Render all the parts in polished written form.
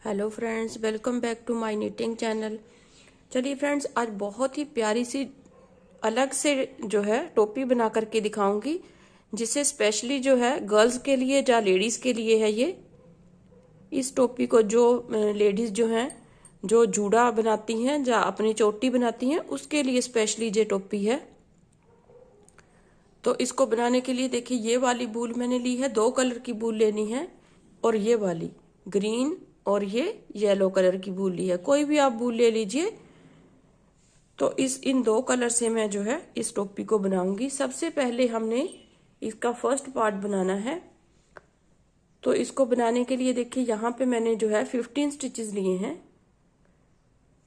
Hello friends, welcome back to my knitting channel. चलिए friends, आज बहुत ही प्यारी सी अलग से जो है टोपी बना करके दिखाऊंगी, जिसे स्पेशली जो है गर्ल्स के लिए या लेडीज के लिए है। ये इस टोपी को जो लेडीज जो हैं जो जूड़ा बनाती हैं या अपनी चोटी बनाती हैं उसके लिए स्पेशली ये टोपी है। तो इसको बनाने के लिए देखिए, ये वाली बूल मैंने ली है, 2 कलर की बूल लेनी है, और ये वाली ग्रीन और ये येलो कलर की बूल ली है। कोई भी आप बूल ले लीजिए। तो इन 2 कलर से मैं जो है इस टोपी को बनाऊंगी। सबसे पहले हमने इसका फर्स्ट पार्ट बनाना है। तो इसको बनाने के लिए देखिए, यहाँ पे मैंने जो है 15 स्टिचेस लिए हैं।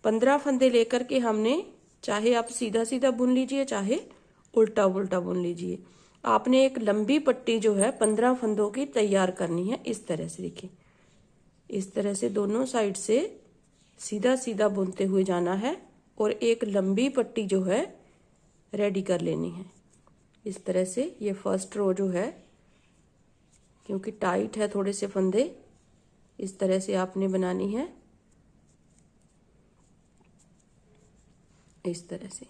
15 फंदे लेकर के हमने, चाहे आप सीधा सीधा बुन लीजिए चाहे उल्टा उल्टा बुन लीजिए, आपने एक लंबी पट्टी जो है 15 फंदों की तैयार करनी है। इस तरह से देखिए, इस तरह से दोनों साइड से सीधा सीधा बुनते हुए जाना है और एक लंबी पट्टी जो है रेडी कर लेनी है। इस तरह से ये फर्स्ट रो जो है, क्योंकि टाइट है थोड़े से फंदे, इस तरह से आपने बनानी है। इस तरह से,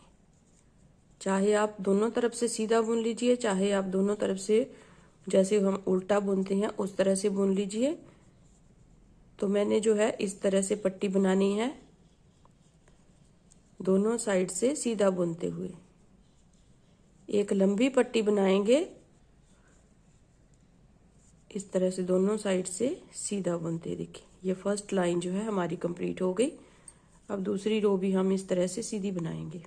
चाहे आप दोनों तरफ से सीधा बुन लीजिए, चाहे आप दोनों तरफ से जैसे हम उल्टा बुनते हैं उस तरह से बुन लीजिए। तो मैंने जो है इस तरह से पट्टी बनानी है, दोनों साइड से सीधा बुनते हुए एक लंबी पट्टी बनाएंगे। इस तरह से दोनों साइड से सीधा बुनते, देखिए ये फर्स्ट लाइन जो है हमारी कंप्लीट हो गई। अब दूसरी रो भी हम इस तरह से सीधी बनाएंगे।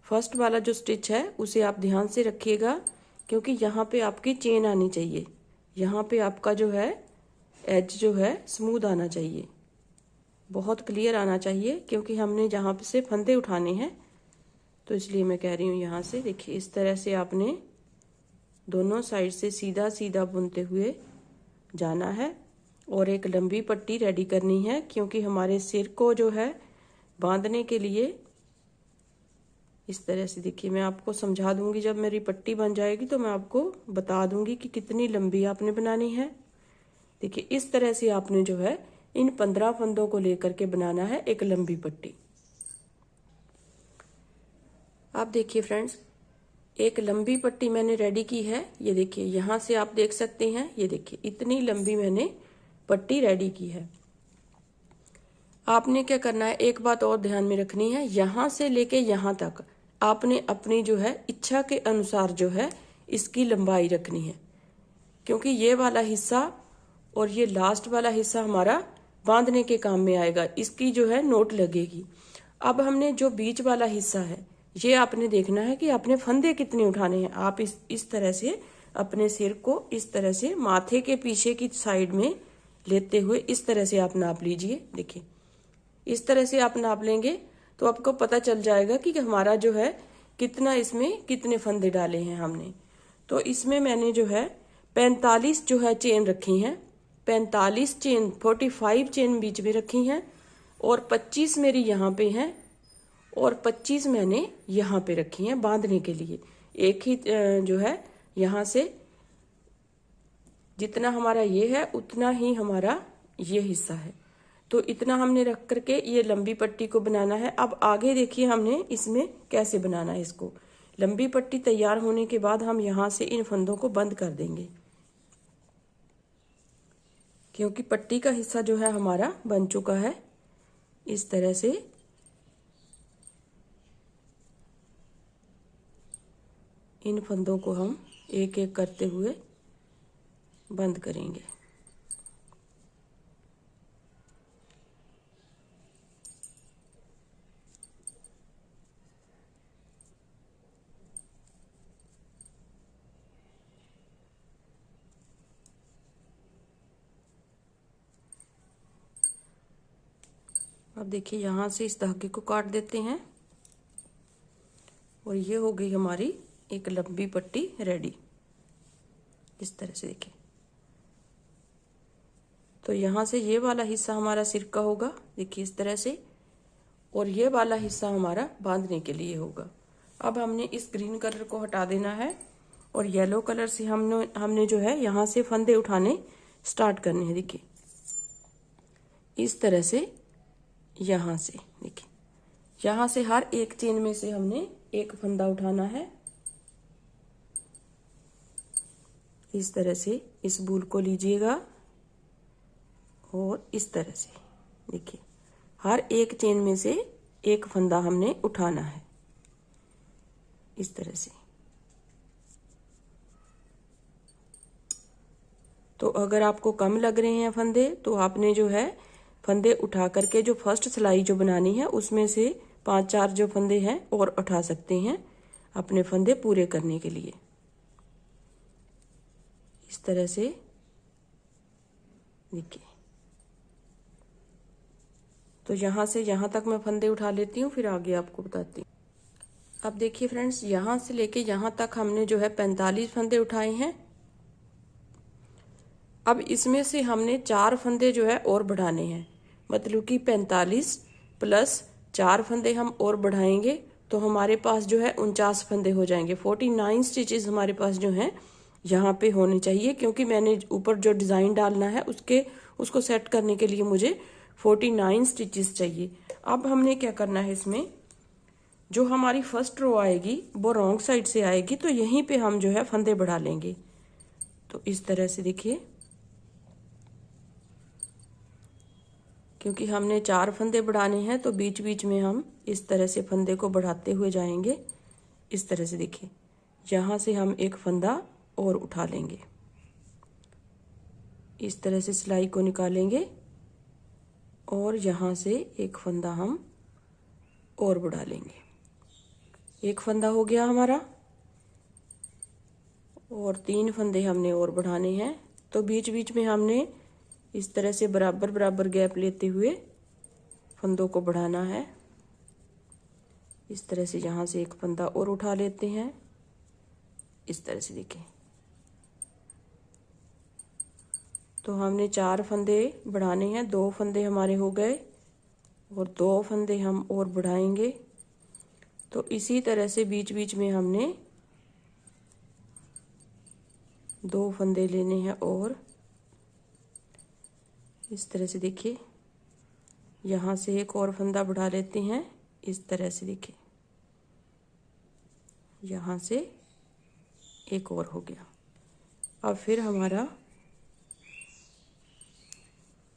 फर्स्ट वाला जो स्टिच है उसे आप ध्यान से रखिएगा, क्योंकि यहाँ पे आपकी चेन आनी चाहिए। यहाँ पे आपका जो है एज जो है स्मूथ आना चाहिए, बहुत क्लियर आना चाहिए, क्योंकि हमने जहाँ से फंदे उठाने हैं। तो इसलिए मैं कह रही हूँ, यहाँ से देखिए इस तरह से आपने दोनों साइड से सीधा सीधा बुनते हुए जाना है और एक लंबी पट्टी रेडी करनी है, क्योंकि हमारे सिर को जो है बांधने के लिए इस तरह से देखिए, मैं आपको समझा दूंगी। जब मेरी पट्टी बन जाएगी तो मैं आपको बता दूंगी कि कितनी लंबी आपने बनानी है। देखिए इस तरह से आपने जो है इन 15 फंदों को लेकर के बनाना है एक लंबी पट्टी। आप देखिए फ्रेंड्स, एक लंबी पट्टी मैंने रेडी की है। ये देखिए, यहाँ से आप देख सकते हैं, ये देखिए इतनी लंबी मैंने पट्टी रेडी की है। आपने क्या करना है, एक बात और ध्यान में रखनी है, यहाँ से लेके यहाँ तक आपने अपनी जो है इच्छा के अनुसार जो है इसकी लंबाई रखनी है, क्योंकि ये वाला हिस्सा और ये लास्ट वाला हिस्सा हमारा बांधने के काम में आएगा। इसकी जो है नोट लगेगी। अब हमने जो बीच वाला हिस्सा है, ये आपने देखना है कि आपने फंदे कितने उठाने हैं। आप इस तरह से अपने सिर को इस तरह से माथे के पीछे की साइड में लेते हुए इस तरह से आप नाप लीजिए। देखिए इस तरह से आप नाप लेंगे तो आपको पता चल जाएगा कि हमारा जो है कितना, इसमें कितने फंदे डाले हैं हमने। तो इसमें मैंने जो है 45 जो है चेन रखी हैं, 45 चेन, 45 चेन बीच में रखी हैं, और 25 मेरी यहाँ पे हैं और 25 मैंने यहाँ पे रखी हैं बांधने के लिए। एक ही जो है यहाँ से जितना हमारा ये है उतना ही हमारा ये हिस्सा है। तो इतना हमने रख करके ये लंबी पट्टी को बनाना है। अब आगे देखिए हमने इसमें कैसे बनाना है इसको। लंबी पट्टी तैयार होने के बाद हम यहाँ से इन फंदों को बंद कर देंगे, क्योंकि पट्टी का हिस्सा जो है हमारा बन चुका है। इस तरह से इन फंदों को हम एक एक करते हुए बंद करेंगे। अब देखिए, यहाँ से इस धागे को काट देते हैं और ये हो गई हमारी एक लंबी पट्टी रेडी। इस तरह से देखिए, तो यहाँ से ये वाला हिस्सा हमारा सिर का होगा, देखिए इस तरह से, और ये वाला हिस्सा हमारा बांधने के लिए होगा। अब हमने इस ग्रीन कलर को हटा देना है और येलो कलर से हमने जो है यहाँ से फंदे उठाने स्टार्ट करने हैं। देखिए इस तरह से यहाँ से देखिए, यहाँ से हर एक चेन में से हमने एक फंदा उठाना है। इस तरह से इस बूल को लीजिएगा और इस तरह से देखिए, हर एक चेन में से एक फंदा हमने उठाना है इस तरह से। तो अगर आपको कम लग रहे हैं फंदे तो आपने जो है फंदे उठा करके जो फर्स्ट सिलाई जो बनानी है उसमें से 5-4 जो फंदे हैं और उठा सकते हैं अपने फंदे पूरे करने के लिए। इस तरह से देखिए, तो यहाँ से यहाँ तक मैं फंदे उठा लेती हूँ, फिर आगे आपको बताती हूँ। अब देखिए फ्रेंड्स, यहाँ से लेके यहाँ तक हमने जो है 45 फंदे उठाए हैं। अब इसमें से हमने 4 फंदे जो है और बढ़ाने हैं, मतलब कि 45 प्लस 4 फंदे हम और बढ़ाएंगे तो हमारे पास जो है 49 फंदे हो जाएंगे। 49 स्टिचेस हमारे पास जो हैं यहाँ पे होने चाहिए, क्योंकि मैंने ऊपर जो डिज़ाइन डालना है उसको सेट करने के लिए मुझे 49 स्टिचेस चाहिए। अब हमने क्या करना है, इसमें जो हमारी फर्स्ट रो आएगी वो रॉन्ग साइड से आएगी, तो यहीं पे हम जो है फंदे बढ़ा लेंगे। तो इस तरह से देखिए, क्योंकि हमने 4 फंदे बढ़ाने हैं तो बीच बीच में हम इस तरह से फंदे को बढ़ाते हुए जाएंगे। इस तरह से देखिए, यहाँ से हम एक फंदा और उठा लेंगे, इस तरह से सिलाई को निकालेंगे और यहाँ से एक फंदा हम और बढ़ा लेंगे। एक फंदा हो गया हमारा और 3 फंदे हमने और बढ़ाने हैं। तो बीच बीच में हमने इस तरह से बराबर बराबर गैप लेते हुए फंदों को बढ़ाना है। इस तरह से यहाँ से एक फंदा और उठा लेते हैं, इस तरह से देखिए। तो हमने 4 फंदे बढ़ाने हैं, 2 फंदे हमारे हो गए और 2 फंदे हम और बढ़ाएंगे। तो इसी तरह से बीच बीच में हमने 2 फंदे लेने हैं और इस तरह से देखिए, यहाँ से एक और फंदा बढ़ा लेते हैं। इस तरह से देखिए, यहाँ से एक और हो गया। अब फिर हमारा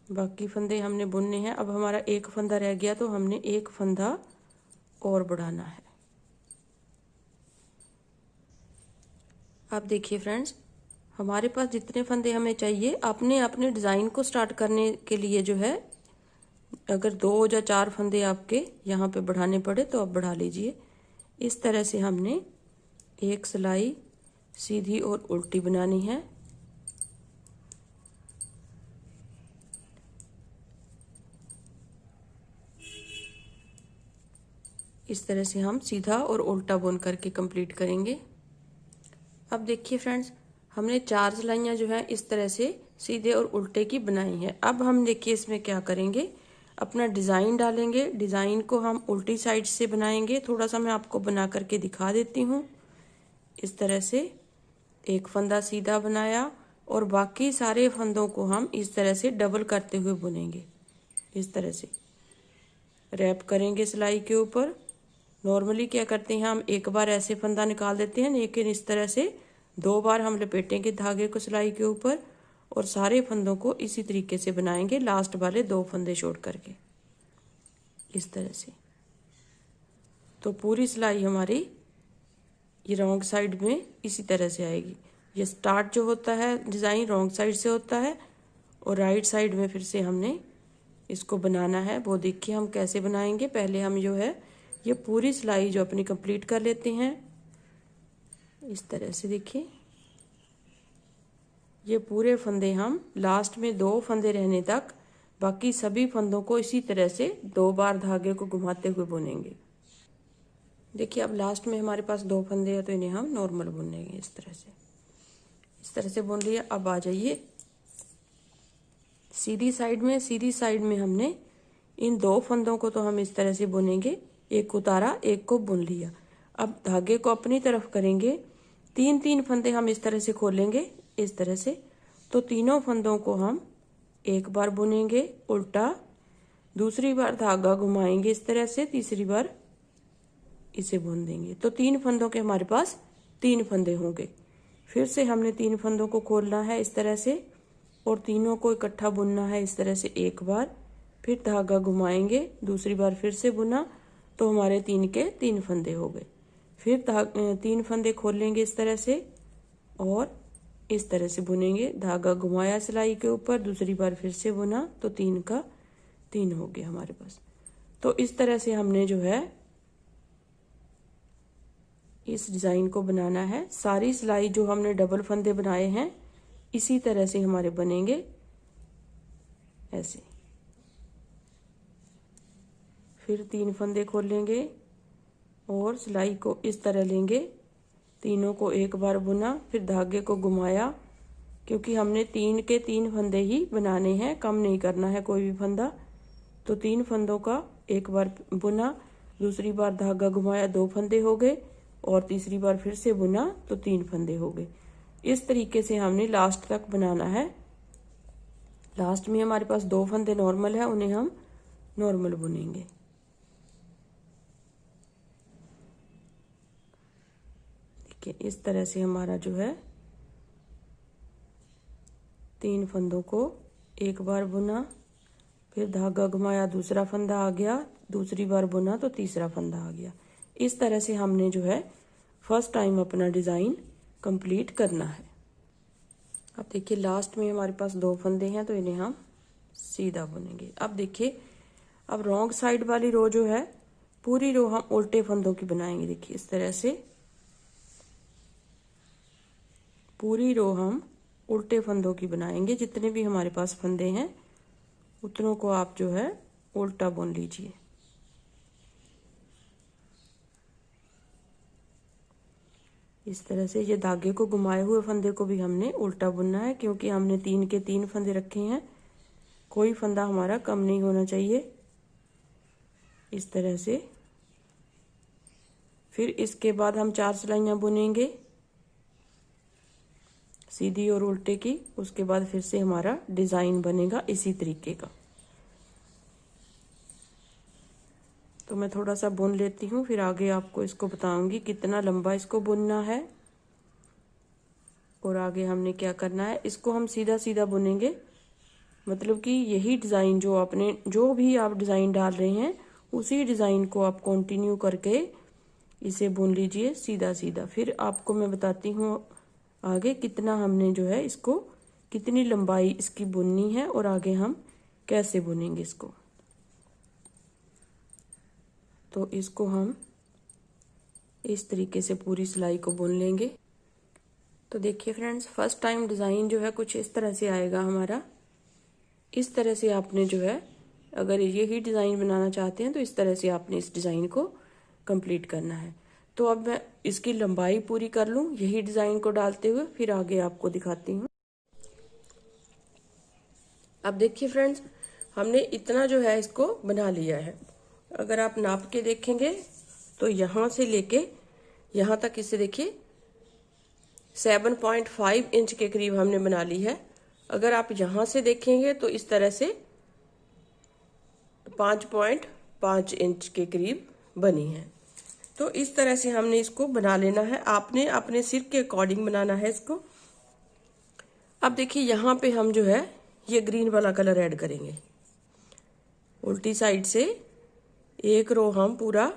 बाकी फंदे हमने बुनने हैं। अब हमारा एक फंदा रह गया तो हमने एक फंदा और बढ़ाना है। अब देखिए फ्रेंड्स, हमारे पास जितने फंदे हमें चाहिए, अपने अपने डिज़ाइन को स्टार्ट करने के लिए जो है, अगर 2 या 4 फंदे आपके यहाँ पे बढ़ाने पड़े तो आप बढ़ा लीजिए। इस तरह से हमने एक सिलाई सीधी और उल्टी बनानी है। इस तरह से हम सीधा और उल्टा बुन करके कंप्लीट करेंगे। अब देखिए फ्रेंड्स, हमने 4 सिलाइयाँ जो है इस तरह से सीधे और उल्टे की बनाई है। अब हम देखिए इसमें क्या करेंगे, अपना डिज़ाइन डालेंगे। डिज़ाइन को हम उल्टी साइड से बनाएंगे। थोड़ा सा मैं आपको बना करके दिखा देती हूँ। इस तरह से एक फंदा सीधा बनाया और बाकी सारे फंदों को हम इस तरह से डबल करते हुए बुनेंगे। इस तरह से रैप करेंगे सिलाई के ऊपर। नॉर्मली क्या करते हैं, हम एक बार ऐसे फंदा निकाल देते हैं, लेकिन इस तरह से 2 बार हम लपेटेंगे धागे को सिलाई के ऊपर और सारे फंदों को इसी तरीके से बनाएंगे, लास्ट वाले 2 फंदे छोड़ करके इस तरह से। तो पूरी सिलाई हमारी ये रॉन्ग साइड में इसी तरह से आएगी। ये स्टार्ट जो होता है डिज़ाइन रॉन्ग साइड से होता है और राइट साइड में फिर से हमने इसको बनाना है। वो देखिए हम कैसे बनाएंगे। पहले हम जो है ये पूरी सिलाई जो अपनी कंप्लीट कर लेते हैं। इस तरह से देखिए, ये पूरे फंदे हम लास्ट में 2 फंदे रहने तक बाकी सभी फंदों को इसी तरह से 2 बार धागे को घुमाते हुए बुनेंगे। देखिए अब लास्ट में हमारे पास 2 फंदे हैं तो इन्हें हम नॉर्मल बुनेंगे। इस तरह से बुन लिया। अब आ जाइए सीधी साइड में। सीधी साइड में हमने इन 2 फंदों को तो हम इस तरह से बुनेंगे, एक उतारा एक को बुन लिया। अब धागे को अपनी तरफ करेंगे, 3-3 फंदे हम इस तरह से खोलेंगे इस तरह से। तो तीनों फंदों को हम एक बार बुनेंगे उल्टा दूसरी बार धागा घुमाएंगे इस तरह से, तीसरी बार इसे बुन देंगे। तो 3 फंदों के हमारे पास 3 फंदे होंगे। फिर से हमने 3 फंदों को खोलना है इस तरह से और तीनों को इकट्ठा बुनना है इस तरह से एक बार, फिर धागा घुमाएंगे, दूसरी बार फिर से बुना, तो हमारे 3 के 3 फंदे हो गए। फिर 3 फंदे खोलेंगे इस तरह से और इस तरह से बुनेंगे, धागा घुमाया सिलाई के ऊपर, दूसरी बार फिर से बुना, तो 3 का 3 हो गया हमारे पास। तो इस तरह से हमने जो है इस डिजाइन को बनाना है। सारी सिलाई जो हमने डबल फंदे बनाए हैं इसी तरह से हमारे बनेंगे, ऐसे। फिर 3 फंदे खोलेंगे और सिलाई को इस तरह लेंगे, तीनों को एक बार बुना, फिर धागे को घुमाया, क्योंकि हमने 3 के 3 फंदे ही बनाने हैं, कम नहीं करना है कोई भी फंदा। तो 3 फंदों का एक बार बुना, दूसरी बार धागा घुमाया, 2 फंदे हो गए, और तीसरी बार फिर से बुना तो 3 फंदे हो गए। इस तरीके से हमने लास्ट तक बनाना है। लास्ट में हमारे पास 2 फंदे नॉर्मल है, उन्हें हम नॉर्मल बुनेंगे। देखिए इस तरह से हमारा जो है 3 फंदों को एक बार बुना, फिर धागा घुमाया, दूसरा फंदा आ गया, दूसरी बार बुना तो तीसरा फंदा आ गया। इस तरह से हमने जो है फर्स्ट टाइम अपना डिजाइन कंप्लीट करना है। अब देखिए लास्ट में हमारे पास 2 फंदे हैं, तो इन्हें हम सीधा बुनेंगे। अब देखिए, अब रॉन्ग साइड वाली रो जो है, पूरी रो हम उल्टे फंदों की बनाएंगे। देखिए इस तरह से पूरी रो हम उल्टे फंदों की बनाएंगे। जितने भी हमारे पास फंदे हैं उतनों को आप जो है उल्टा बुन लीजिए। इस तरह से ये धागे को घुमाए हुए फंदे को भी हमने उल्टा बुनना है, क्योंकि हमने 3 के 3 फंदे रखे हैं, कोई फंदा हमारा कम नहीं होना चाहिए। इस तरह से फिर इसके बाद हम 4 सिलाइयां बुनेंगे सीधी और उल्टे की। उसके बाद फिर से हमारा डिजाइन बनेगा इसी तरीके का। तो मैं थोड़ा सा बुन लेती हूँ, फिर आगे आपको इसको बताऊंगी कितना लंबा इसको बुनना है और आगे हमने क्या करना है। इसको हम सीधा सीधा बुनेंगे, मतलब कि यही डिजाइन जो आपने, जो भी आप डिजाइन डाल रहे हैं उसी डिजाइन को आप कंटिन्यू करके इसे बुन लीजिए सीधा सीधा। फिर आपको मैं बताती हूँ आगे कितना हमने जो है इसको, कितनी लंबाई इसकी बुननी है और आगे हम कैसे बुनेंगे इसको। तो इसको हम इस तरीके से पूरी सिलाई को बुन लेंगे। तो देखिए फ्रेंड्स, फर्स्ट टाइम डिजाइन जो है कुछ इस तरह से आएगा हमारा। इस तरह से आपने जो है, अगर यही डिजाइन बनाना चाहते हैं तो इस तरह से आपने इस डिजाइन को कंप्लीट करना है। तो अब मैं इसकी लंबाई पूरी कर लूं यही डिजाइन को डालते हुए, फिर आगे आपको दिखाती हूँ। अब देखिए फ्रेंड्स, हमने इतना जो है इसको बना लिया है। अगर आप नाप के देखेंगे तो यहां से लेके यहां तक इसे देखिए 7.5 इंच के करीब हमने बना ली है। अगर आप यहां से देखेंगे तो इस तरह से 5.5 इंच के करीब बनी है। तो इस तरह से हमने इसको बना लेना है। आपने अपने सिर के अकॉर्डिंग बनाना है इसको। अब देखिए यहाँ पे हम जो है ये ग्रीन वाला कलर ऐड करेंगे। उल्टी साइड से एक रो हम पूरा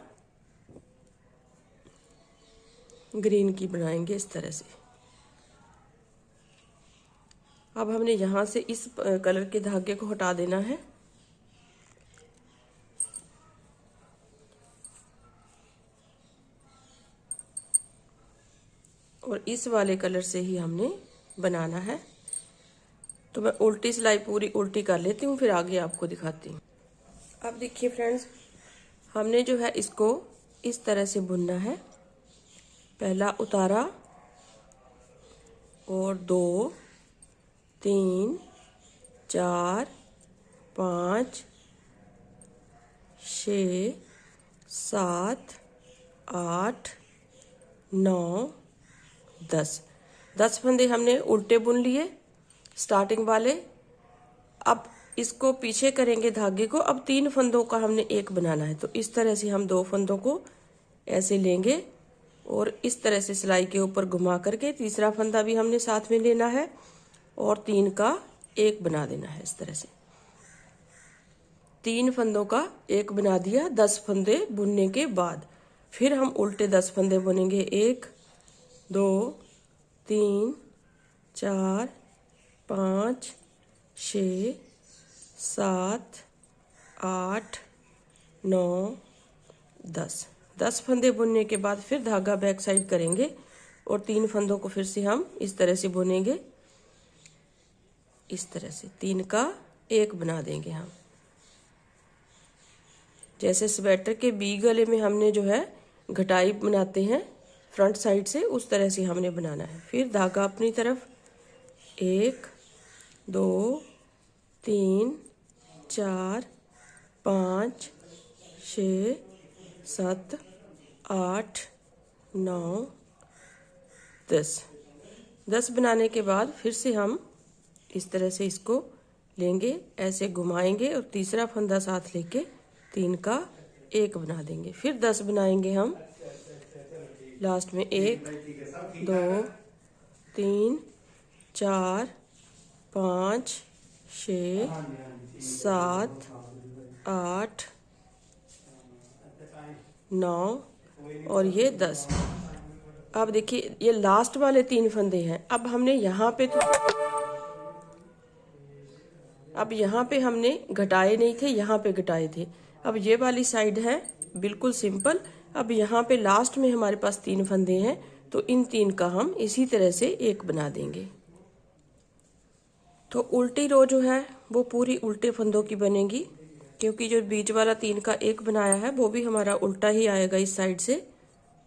ग्रीन की बनाएंगे इस तरह से। अब हमने यहां से इस कलर के धागे को हटा देना है और इस वाले कलर से ही हमने बनाना है। तो मैं उल्टी सिलाई पूरी उल्टी कर लेती हूँ, फिर आगे आपको दिखाती हूँ। अब देखिए फ्रेंड्स, हमने जो है इसको इस तरह से बुनना है। पहला उतारा और 2 3 4 5 6 7 8 9 10 फंदे हमने उल्टे बुन लिए स्टार्टिंग वाले। अब इसको पीछे करेंगे धागे को। अब 3 फंदों का हमने एक बनाना है, तो इस तरह से हम 2 फंदों को ऐसे लेंगे और इस तरह से सिलाई के ऊपर घुमा करके तीसरा फंदा भी हमने साथ में लेना है और 3 का एक बना देना है। इस तरह से 3 फंदों का एक बना दिया। 10 फंदे बुनने के बाद फिर हम उल्टे 10 फंदे बुनेंगे। 1 2 3 4 5 6 7 8 9 10। 10 फंदे बुनने के बाद फिर धागा बैक साइड करेंगे और 3 फंदों को फिर से हम इस तरह से बुनेंगे। इस तरह से 3 का एक बना देंगे हम। जैसे स्वेटर के बी गले में हमने जो है घटाई बनाते हैं फ्रंट साइड से, उस तरह से हमने बनाना है। फिर धागा अपनी तरफ 1 2 3 4 5 6 7 8 9 10। 10 बनाने के बाद फिर से हम इस तरह से इसको लेंगे, ऐसे घुमाएंगे और तीसरा फंदा साथ लेके 3 का एक बना देंगे। फिर 10 बनाएंगे हम लास्ट में। 1 2 3 4 5 6 7 8 9 और ये 10। अब देखिए ये लास्ट वाले 3 फंदे हैं। अब हमने यहाँ पे हमने घटाए नहीं थे, यहाँ पे घटाए थे। अब ये वाली साइड है बिल्कुल सिंपल। अब यहाँ पे लास्ट में हमारे पास 3 फंदे हैं, तो इन 3 का हम इसी तरह से एक बना देंगे। तो उल्टी रो जो है वो पूरी उल्टे फंदों की बनेगी, क्योंकि जो बीच वाला 3 का एक बनाया है वो भी हमारा उल्टा ही आएगा इस साइड से।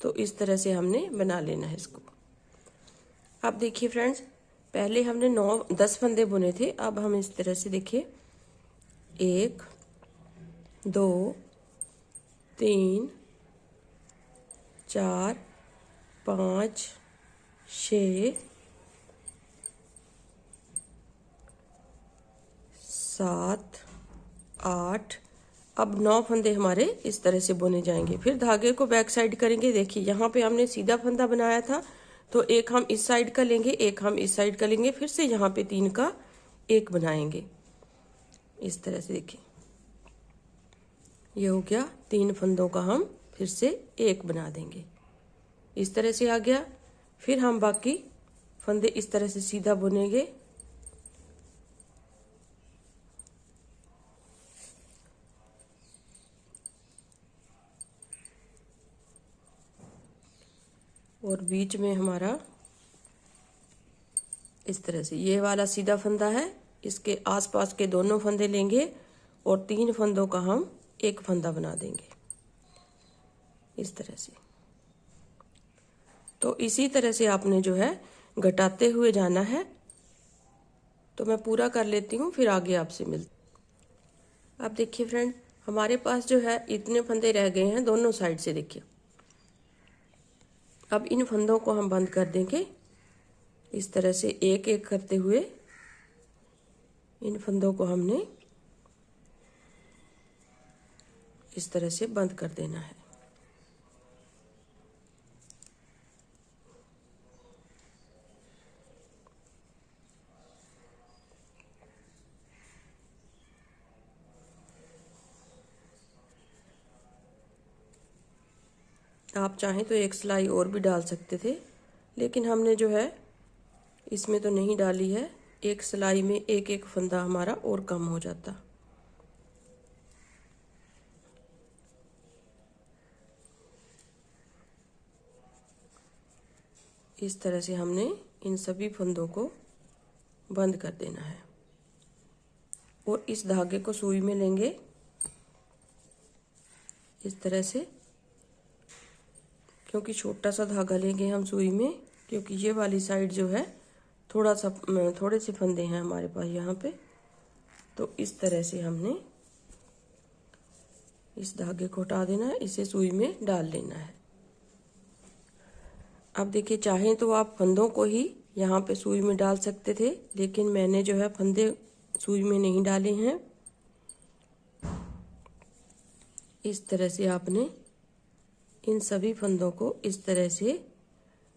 तो इस तरह से हमने बना लेना है इसको। अब देखिए फ्रेंड्स, पहले हमने 10 फंदे बुने थे। अब हम इस तरह से देखिए 1 2 3 4 5 6 7 8। अब 9 फंदे हमारे इस तरह से बुने जाएंगे। फिर धागे को बैक साइड करेंगे। देखिए यहाँ पे हमने सीधा फंदा बनाया था, तो एक हम इस साइड का लेंगे, एक हम इस साइड का लेंगे, फिर से यहाँ पे 3 का एक बनाएंगे। इस तरह से देखिए ये हो गया। 3 फंदों का हम फिर से एक बना देंगे। इस तरह से आ गया। फिर हम बाकी फंदे इस तरह से सीधा बुनेंगे। और बीच में हमारा इस तरह से ये वाला सीधा फंदा है, इसके आसपास के दोनों फंदे लेंगे और 3 फंदों का हम एक फंदा बना देंगे इस तरह से। तो इसी तरह से आपने जो है घटाते हुए जाना है। तो मैं पूरा कर लेती हूँ, फिर आगे आपसे मिलती। अब देखिए फ्रेंड, हमारे पास जो है इतने फंदे रह गए हैं दोनों साइड से। देखिए अब इन फंदों को हम बंद कर देंगे इस तरह से, एक एक करते हुए इन फंदों को हमने इस तरह से बंद कर देना है। आप चाहें तो एक सिलाई और भी डाल सकते थे, लेकिन हमने जो है इसमें तो नहीं डाली है। एक सिलाई में एक एक फंदा हमारा और कम हो जाता। इस तरह से हमने इन सभी फंदों को बंद कर देना है और इस धागे को सुई में लेंगे इस तरह से, क्योंकि छोटा सा धागा लेंगे हम सुई में, क्योंकि ये वाली साइड जो है थोड़े से फंदे हैं हमारे पास यहाँ पे। तो इस तरह से हमने इस धागे को हटा देना है, इसे सुई में डाल लेना है। अब देखिए, चाहें तो आप फंदों को ही यहाँ पे सुई में डाल सकते थे, लेकिन मैंने जो है फंदे सुई में नहीं डाले हैं। इस तरह से आपने इन सभी फंदों को इस तरह से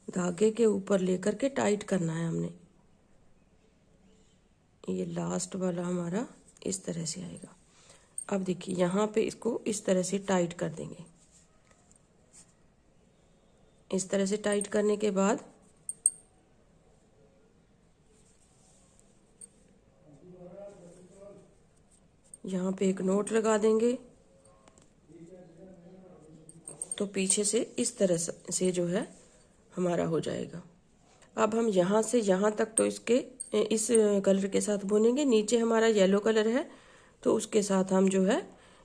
धागे के ऊपर लेकर के टाइट करना है हमने। ये लास्ट वाला हमारा इस तरह से आएगा। अब देखिए यहाँ पे इसको इस तरह से टाइट कर देंगे। इस तरह से टाइट करने के बाद यहाँ पे एक नोट लगा देंगे। तो पीछे से इस तरह से जो है हमारा हो जाएगा। अब हम यहाँ से यहाँ तक तो इसके इस कलर के साथ बुनेंगे। नीचे हमारा येलो कलर है तो उसके साथ हम जो है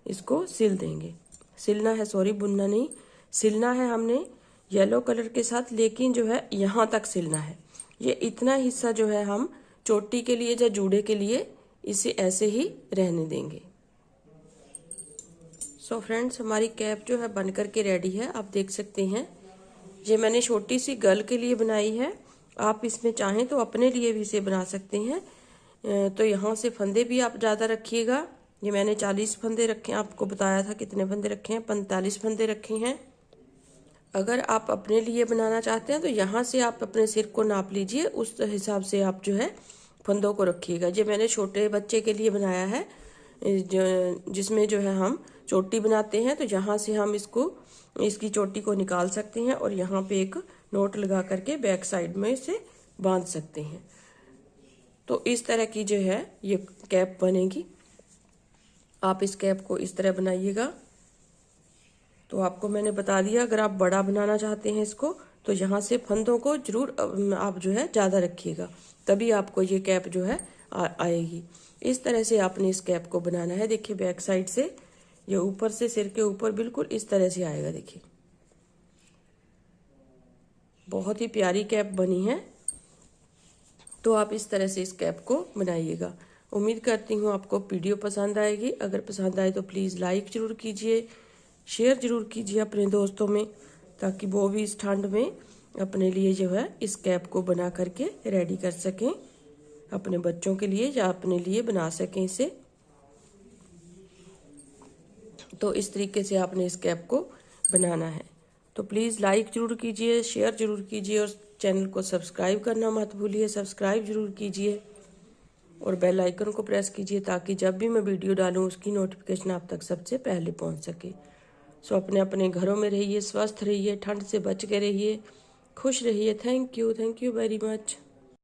इसको सिल देंगे। सिलना है, सॉरी बुनना नहीं, सिलना है हमने येलो कलर के साथ, लेकिन जो है यहाँ तक सिलना है। ये इतना हिस्सा जो है हम चोटी के लिए या जूड़े के लिए इसे ऐसे ही रहने देंगे। सो फ्रेंड्स, हमारी कैप जो है बन करके रेडी है। आप देख सकते हैं ये मैंने छोटी सी गर्ल के लिए बनाई है। आप इसमें चाहें तो अपने लिए भी इसे बना सकते हैं। तो यहाँ से फंदे भी आप ज़्यादा रखिएगा। ये मैंने 40 फंदे रखे हैं, आपको बताया था कितने फंदे रखे हैं, 45 फंदे रखे हैं। अगर आप अपने लिए बनाना चाहते हैं तो यहाँ से आप अपने सिर को नाप लीजिए, उस हिसाब से आप जो है फंदों को रखिएगा। ये मैंने छोटे बच्चे के लिए बनाया है, जिसमें जो है हम चोटी बनाते हैं। तो यहाँ से हम इसकी चोटी को निकाल सकते हैं और यहाँ पे एक नोट लगा करके बैक साइड में इसे बांध सकते हैं। तो इस तरह की जो है ये कैप बनेगी। आप इस कैप को इस तरह बनाइएगा। तो आपको मैंने बता दिया, अगर आप बड़ा बनाना चाहते हैं इसको तो यहाँ से फंदों को जरूर आप जो है ज़्यादा रखिएगा, तभी आपको ये कैप जो है आएगी। इस तरह से आपने इस कैप को बनाना है। देखिए बैक साइड से ये ऊपर से सिर के ऊपर बिल्कुल इस तरह से आएगा। देखिए बहुत ही प्यारी कैप बनी है। तो आप इस तरह से इस कैप को बनाइएगा। उम्मीद करती हूँ आपको वीडियो पसंद आएगी। अगर पसंद आए तो प्लीज़ लाइक ज़रूर कीजिए, शेयर ज़रूर कीजिए अपने दोस्तों में, ताकि वो भी इस ठंड में अपने लिए जो है इस कैप को बना करके रेडी कर सकें, अपने बच्चों के लिए या अपने लिए बना सकें इसे। तो इस तरीके से आपने इस कैप को बनाना है। तो प्लीज़ लाइक ज़रूर कीजिए, शेयर ज़रूर कीजिए और चैनल को सब्सक्राइब करना मत भूलिए। सब्सक्राइब ज़रूर कीजिए और बेल आइकन को प्रेस कीजिए, ताकि जब भी मैं वीडियो डालूं उसकी नोटिफिकेशन आप तक सबसे पहले पहुंच सके। सो अपने अपने घरों में रहिए, स्वस्थ रहिए, ठंड से बच के रहिए, खुश रहिए। Thank you very much.